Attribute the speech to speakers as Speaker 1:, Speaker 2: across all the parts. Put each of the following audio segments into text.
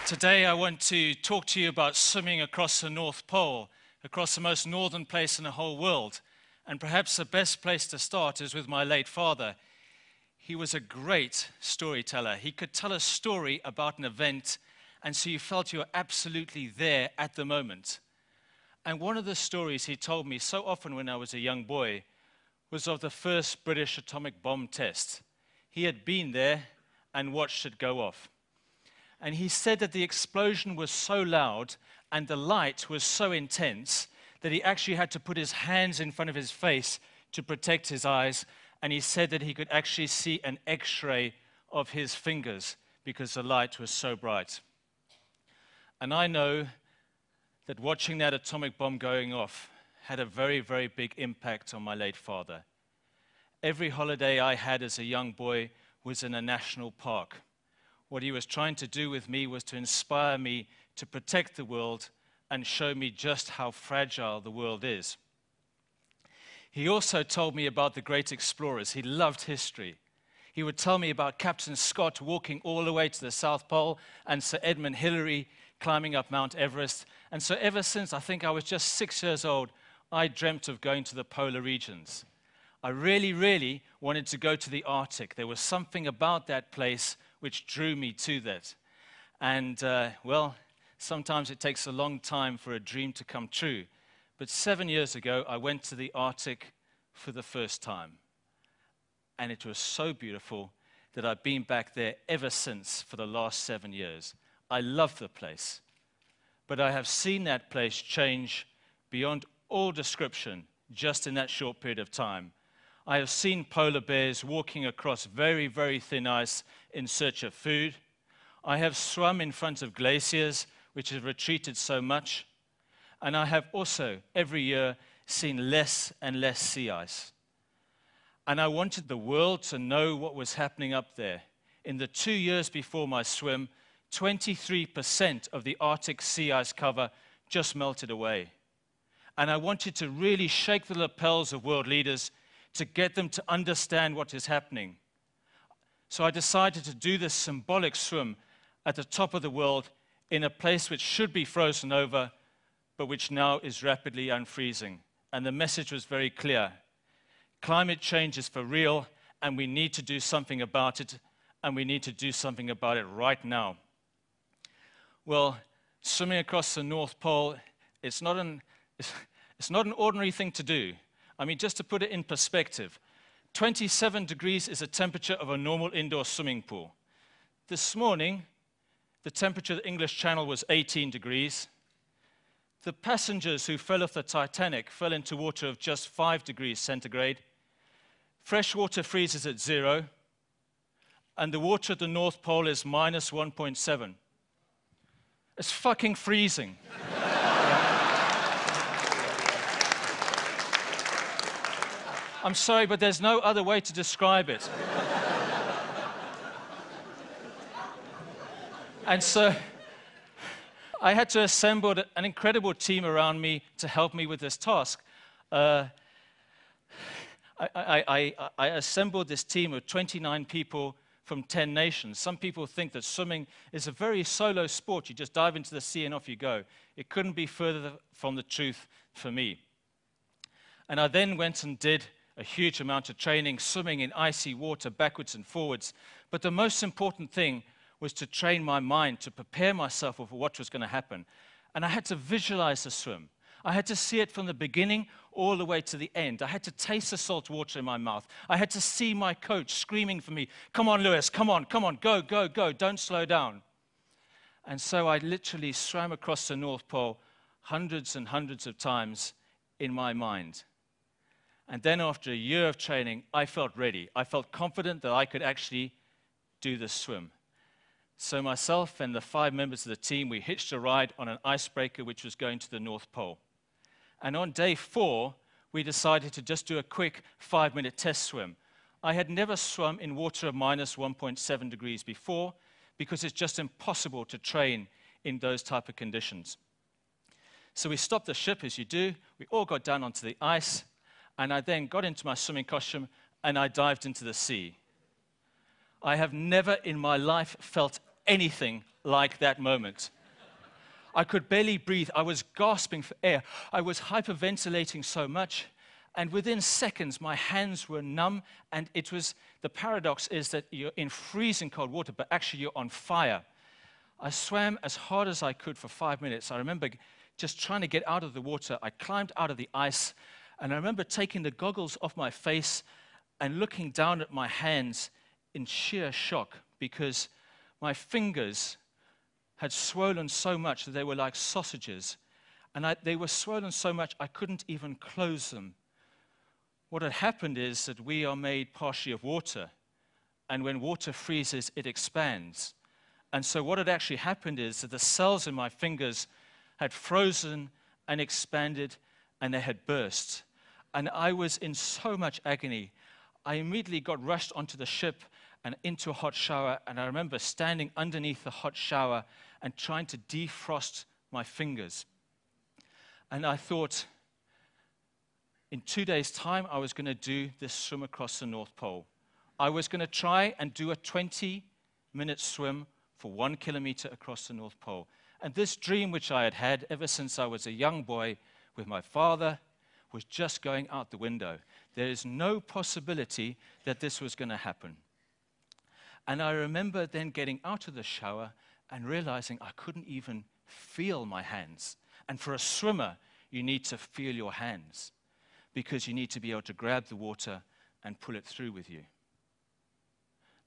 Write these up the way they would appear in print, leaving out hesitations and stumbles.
Speaker 1: Today I want to talk to you about swimming across the North Pole, across the most northern place in the whole world. And perhaps the best place to start is with my late father. He was a great storyteller. He could tell a story about an event, and so you felt you were absolutely there at the moment. And one of the stories he told me so often when I was a young boy was of the first British atomic bomb test. He had been there and watched it go off. And he said that the explosion was so loud and the light was so intense that he actually had to put his hands in front of his face to protect his eyes. And he said that he could actually see an X-ray of his fingers because the light was so bright. And I know that watching that atomic bomb going off had a very, very big impact on my late father. Every holiday I had as a young boy was in a national park. What he was trying to do with me was to inspire me to protect the world and show me just how fragile the world is. He also told me about the great explorers. He loved history. He would tell me about Captain Scott walking all the way to the South Pole and Sir Edmund Hillary climbing up Mount Everest. And so ever since I think I was just 6 years old, I dreamt of going to the polar regions. I really, really wanted to go to the Arctic. There was something about that place which drew me to that. And, well, sometimes it takes a long time for a dream to come true. But 7 years ago, I went to the Arctic for the first time. And it was so beautiful that I've been back there ever since for the last 7 years. I love the place. But I have seen that place change beyond all description just in that short period of time. I have seen polar bears walking across very, very thin ice in search of food. I have swum in front of glaciers, which have retreated so much. And I have also, every year, seen less and less sea ice. And I wanted the world to know what was happening up there. In the 2 years before my swim, 23% of the Arctic sea ice cover just melted away. And I wanted to really shake the lapels of world leaders to get them to understand what is happening. So I decided to do this symbolic swim at the top of the world in a place which should be frozen over, but which now is rapidly unfreezing. And the message was very clear. Climate change is for real, and we need to do something about it, and we need to do something about it right now. Well, swimming across the North Pole, it's not an ordinary thing to do. I mean, just to put it in perspective, 27 degrees is the temperature of a normal indoor swimming pool. This morning, the temperature of the English Channel was 18 degrees. The passengers who fell off the Titanic fell into water of just 5 degrees centigrade. Fresh water freezes at 0, and the water at the North Pole is minus 1.7. It's fucking freezing. I'm sorry, but there's no other way to describe it. And so I had to assemble an incredible team around me to help me with this task. I assembled this team of 29 people from 10 nations. Some people think that swimming is a very solo sport. You just dive into the sea and off you go. It couldn't be further from the truth for me. And I then went and did a huge amount of training, swimming in icy water backwards and forwards. But the most important thing was to train my mind, to prepare myself for what was going to happen. And I had to visualize the swim. I had to see it from the beginning all the way to the end. I had to taste the salt water in my mouth. I had to see my coach screaming for me, "Come on, Lewis, come on, go, go, go, don't slow down." And so I literally swam across the North Pole hundreds and hundreds of times in my mind. And then after a year of training, I felt ready. I felt confident that I could actually do this swim. So myself and the 5 members of the team, we hitched a ride on an icebreaker which was going to the North Pole. And on day 4, we decided to just do a quick 5-minute test swim. I had never swum in water of minus 1.7 degrees before, because it's just impossible to train in those type of conditions. So we stopped the ship, as you do. We all got down onto the ice, and I then got into my swimming costume, and I dived into the sea. I have never in my life felt anything like that moment. I could barely breathe. I was gasping for air. I was hyperventilating so much. And within seconds, my hands were numb. And the paradox is that you're in freezing cold water, but actually you're on fire. I swam as hard as I could for 5 minutes. I remember just trying to get out of the water. I climbed out of the ice. And I remember taking the goggles off my face and looking down at my hands in sheer shock, because my fingers had swollen so much that they were like sausages. And they were swollen so much I couldn't even close them. What had happened is that we are made partially of water. And when water freezes, it expands. And so what had actually happened is that the cells in my fingers had frozen and expanded, and they had burst. And I was in so much agony. I immediately got rushed onto the ship and into a hot shower. And I remember standing underneath the hot shower and trying to defrost my fingers. And I thought, in 2 days' time, I was going to do this swim across the North Pole. I was going to try and do a 20-minute swim for 1 kilometer across the North Pole. And this dream, which I had had ever since I was a young boy with my father, was just going out the window. There is no possibility that this was going to happen. And I remember then getting out of the shower and realizing I couldn't even feel my hands. And for a swimmer, you need to feel your hands, because you need to be able to grab the water and pull it through with you.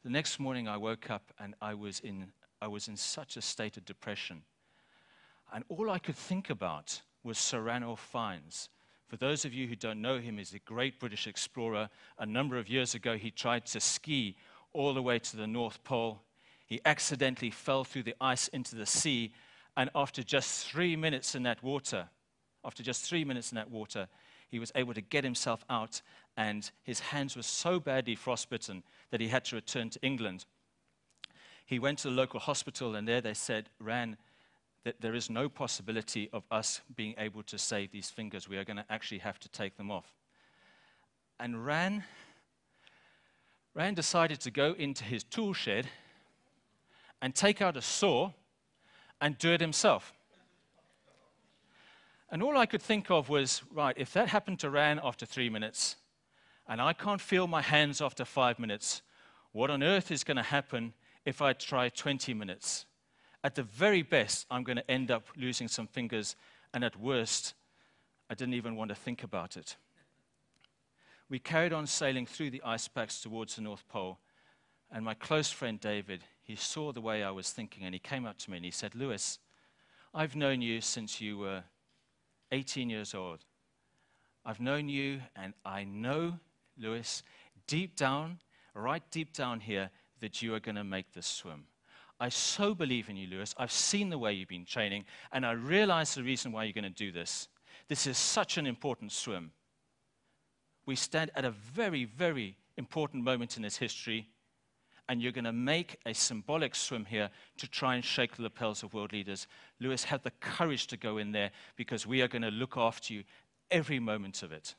Speaker 1: The next morning I woke up and I was in such a state of depression. And all I could think about was Sir Ranulph Fiennes. For those of you who don't know him, he's a great British explorer. A number of years ago, he tried to ski all the way to the North Pole. He accidentally fell through the ice into the sea, and after just 3 minutes in that water, he was able to get himself out, and his hands were so badly frostbitten that he had to return to England. He went to the local hospital, and there they said, Ran, that there is no possibility of us being able to save these fingers. We are going to actually have to take them off. And Ran decided to go into his tool shed and take out a saw and do it himself. And all I could think of was, right, if that happened to Ran after 3 minutes, and I can't feel my hands after 5 minutes, what on earth is going to happen if I try 20 minutes? At the very best, I'm going to end up losing some fingers, and at worst, I didn't even want to think about it. We carried on sailing through the ice packs towards the North Pole, and my close friend David, he saw the way I was thinking, and he came up to me and he said, Lewis, I've known you since you were 18 years old. I've known you, and I know, Lewis, deep down, right deep down here, that you are going to make this swim. I so believe in you, Lewis. I've seen the way you've been training, and I realize the reason why you're going to do this. This is such an important swim. We stand at a very, very important moment in its history, and you're going to make a symbolic swim here to try and shake the lapels of world leaders. Lewis, have the courage to go in there, because we are going to look after you every moment of it.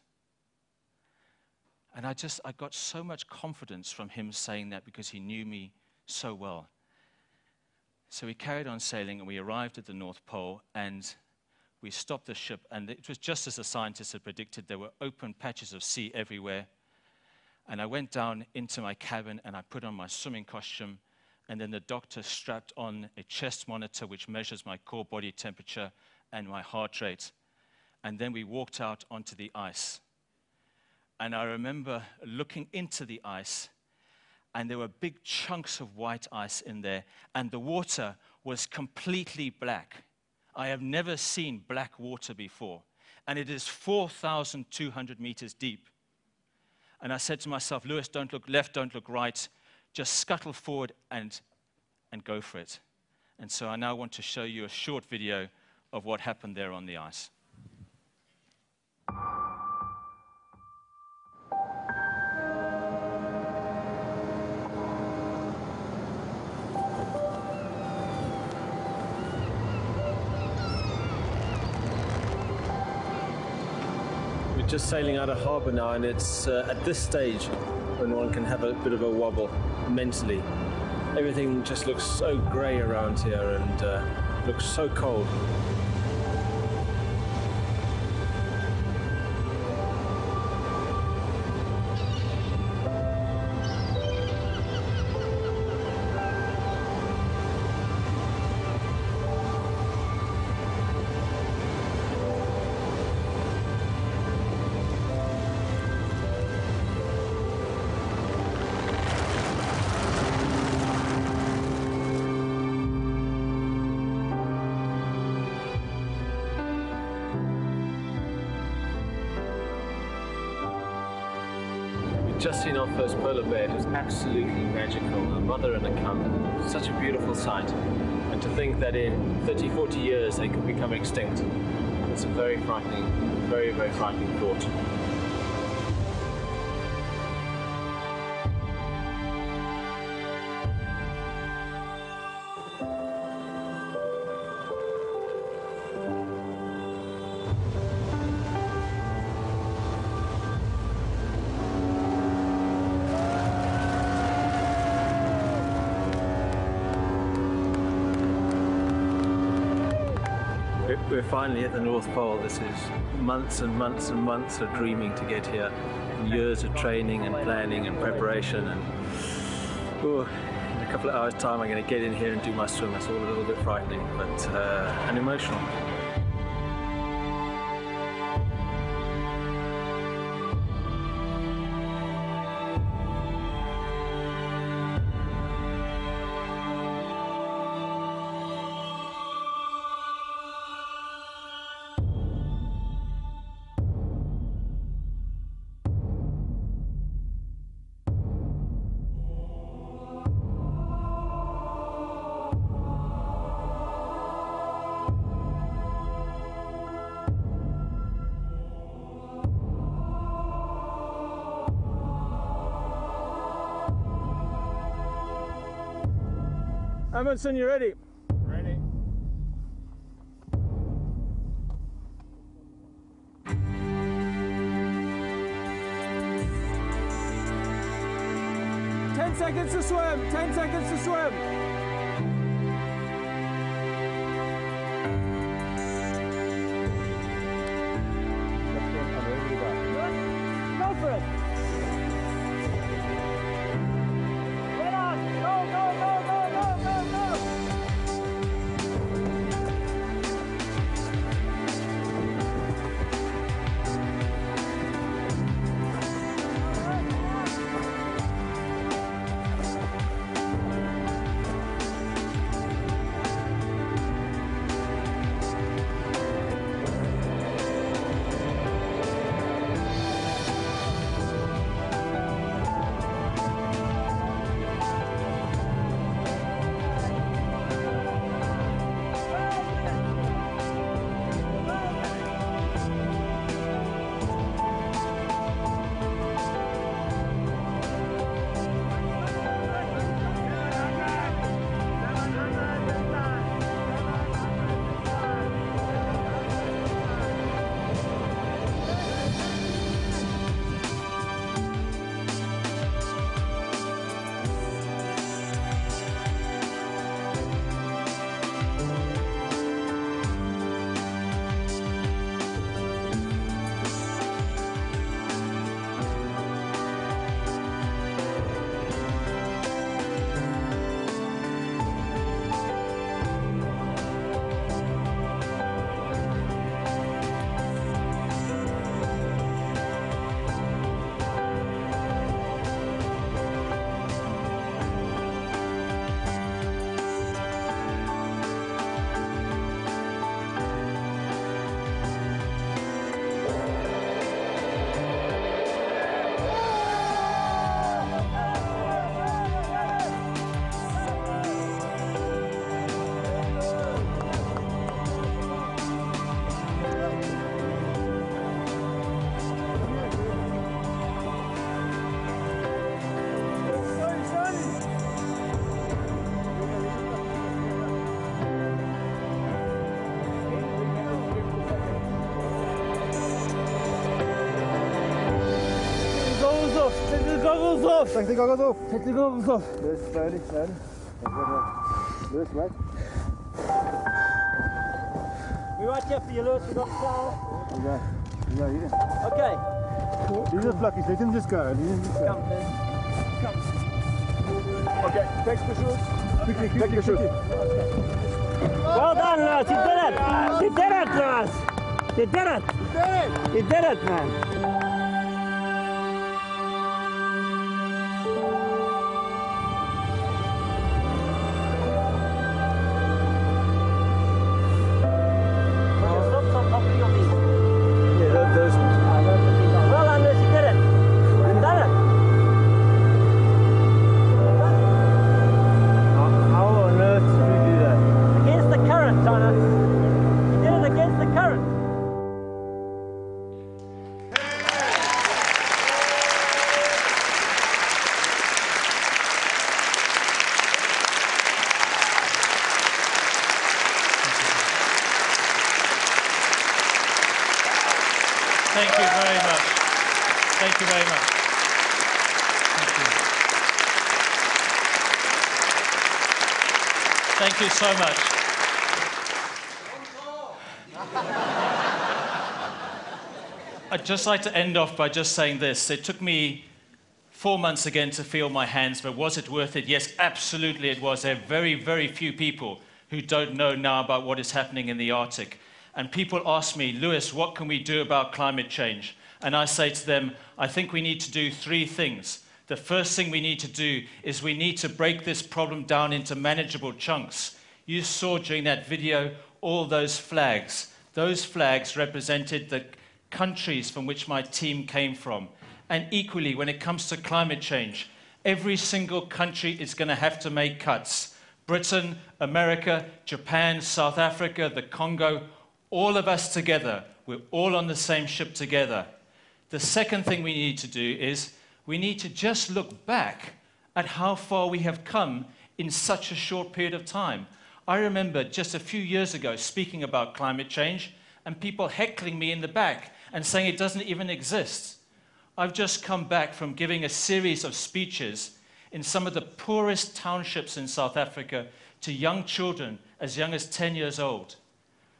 Speaker 1: And I got so much confidence from him saying that, because he knew me so well. So we carried on sailing, and we arrived at the North Pole, and we stopped the ship, and it was just as the scientists had predicted. There were open patches of sea everywhere. And I went down into my cabin, and I put on my swimming costume, and then the doctor strapped on a chest monitor which measures my core body temperature and my heart rate. And then we walked out onto the ice. And I remember looking into the ice, and there were big chunks of white ice in there, and the water was completely black. I have never seen black water before, and it is 4,200 meters deep. And I said to myself, Lewis, don't look left, don't look right, just scuttle forward and go for it. And so I now want to show you a short video of what happened there on the ice.
Speaker 2: We're just sailing out of harbour now, and it's at this stage when one can have a bit of a wobble mentally. Everything just looks so grey around here and looks so cold. Just seen our first polar bear. It was absolutely magical. A mother and a cub. Such a beautiful sight. And to think that in 30, 40 years they could become extinct. It's a very frightening, very, very frightening thought. We're finally at the North Pole. This is months and months and months of dreaming to get here, and years of training and planning and preparation, and in a couple of hours time I'm going to get in here and do my swim. It's all a little bit frightening, but and emotional. Amundsen, you ready?
Speaker 3: Ready.
Speaker 2: Ten seconds to swim. 10 seconds to swim. Go for it.
Speaker 3: goggles off!
Speaker 4: Take the goggles off.
Speaker 3: Take the goggles off.
Speaker 4: Lewis, slowly, slowly. Lewis, wait.
Speaker 3: We right here for you, Lewis. We got the towel.
Speaker 4: Okay. Yeah, yeah.
Speaker 3: Okay.
Speaker 4: These are fluffies. Let him just go. Let him just go.
Speaker 3: Come, Lewis. Come.
Speaker 4: Okay, take the shoes. Quickly, take the shoes.
Speaker 3: Well done, Lewis. You did it. You did it, Lewis. You did it. You did it, man.
Speaker 1: Thank you very much. Thank you very much. Thank you so much. I'd just like to end off by just saying this. It took me 4 months again to feel my hands, but was it worth it? Yes, absolutely it was. There are very, very few people who don't know now about what is happening in the Arctic. And people ask me, Lewis, what can we do about climate change? And I say to them, I think we need to do 3 things. The first thing we need to do is we need to break this problem down into manageable chunks. You saw during that video all those flags. Those flags represented the countries from which my team came from. And equally, when it comes to climate change, every single country is going to have to make cuts. Britain, America, Japan, South Africa, the Congo, all of us together, we're all on the same ship together. The second thing we need to do is we need to just look back at how far we have come in such a short period of time. I remember just a few years ago speaking about climate change and people heckling me in the back and saying it doesn't even exist. I've just come back from giving a series of speeches in some of the poorest townships in South Africa to young children as young as 10 years old.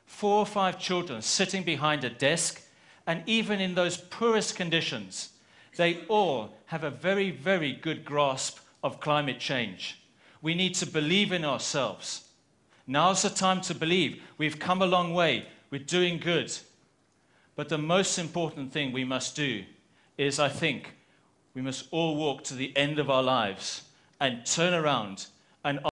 Speaker 1: 4 or 5 children sitting behind a desk, and even in those poorest conditions, they all have a very, very good grasp of climate change. We need to believe in ourselves. Now's the time to believe. We've come a long way. We're doing good. But the most important thing we must do is, I think, we must all walk to the end of our lives and turn around and